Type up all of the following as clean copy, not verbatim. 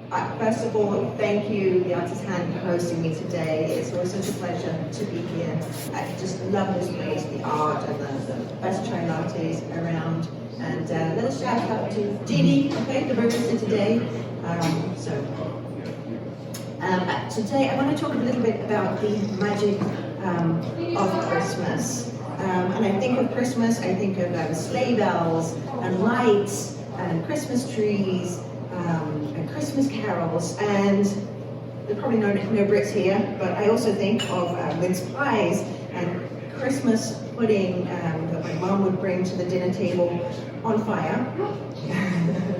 First of all, thank you, the Artist Hand, for hosting me today. It's always such a pleasure to be here. I just love this place, the art, and the best chai lattes around. And a little shout out to Didi, okay, the barista today. Today I want to talk a little bit about the magic of Christmas. And I think of Christmas, I think of sleigh bells and lights and Christmas trees and Christmas carols. And there are probably no Brits here, but I also think of mince pies and Christmas pudding that my mom would bring to the dinner table on fire.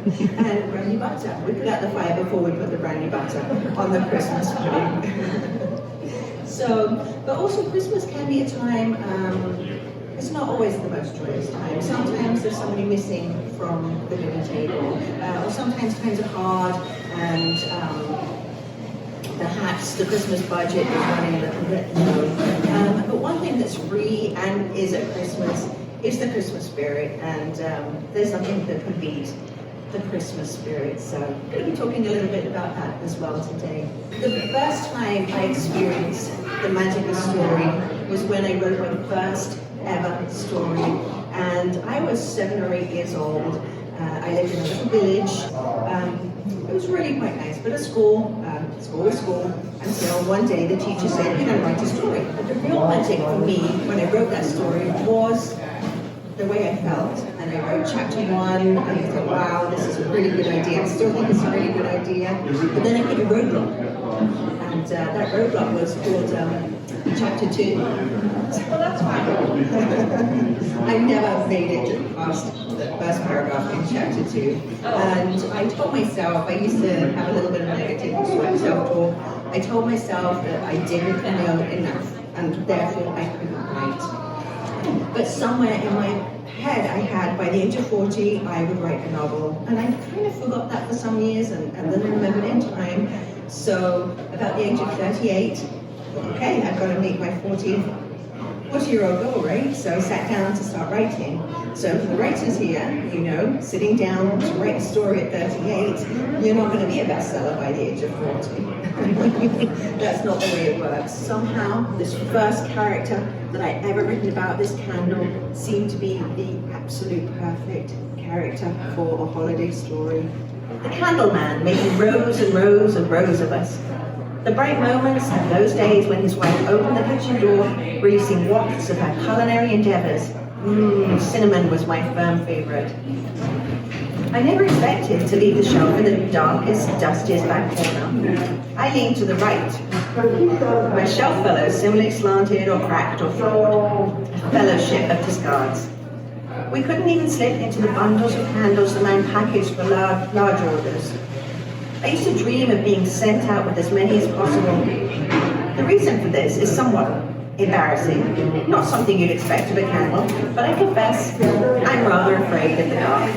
And brownie butter. We put out the fire before we put the brownie butter on the Christmas pudding. But also Christmas can be a time, it's not always the most joyous time. Sometimes there's somebody missing from the dinner table, or sometimes times are hard and perhaps the Christmas budget is running a little bit low. But one thing that's free and is at Christmas is the Christmas spirit, and there's nothing that can beat the Christmas spirit. So I'm going to be talking a little bit about that as well today. The first time I experienced the magic of story was when I wrote my first ever story, and I was 7 or 8 years old. I lived in a little village. It was really quite nice, but at school was school, until one day the teacher said, "You're going to write a story." But the real magic for me when I wrote that story was the way I felt. And I wrote chapter 1, and I thought, wow, this is a really good idea. I still think it's a really good idea. But then I hit a roadblock, and that roadblock was called chapter 2. Well, that's fine. I never made it past the first paragraph in chapter 2. And I told myself, I used to have a little bit of negative self-talk. I told myself that I didn't know enough, and therefore I couldn't write. But somewhere in my head I had, by the age of 40, I would write a novel. And I kind of forgot that for some years, and then I remembered it in time. So about the age of 38, okay, I've got to meet my 40-year-old goal, right? So I sat down to start writing. So for the writers here, you know, sitting down to write a story at 38, you're not going to be a bestseller by the age of 40. That's not the way it works. Somehow, this first character that I ever written about, this candle, seemed to be the absolute perfect character for a holiday story. The candle man making rows and rows and rows of us. The bright moments and those days when his wife opened the kitchen door, releasing wafts of her culinary endeavors. Cinnamon was my firm favorite. I never expected to leave the shelf in the darkest, dustiest back corner. I leaned to the right. My shelf fellows similarly slanted or cracked or flawed. A fellowship of discards. We couldn't even slip into the bundles of candles the man packaged for large orders. I used to dream of being sent out with as many as possible. The reason for this is somewhat embarrassing, not something you'd expect of a candle, but I confess I'm rather afraid of the dark.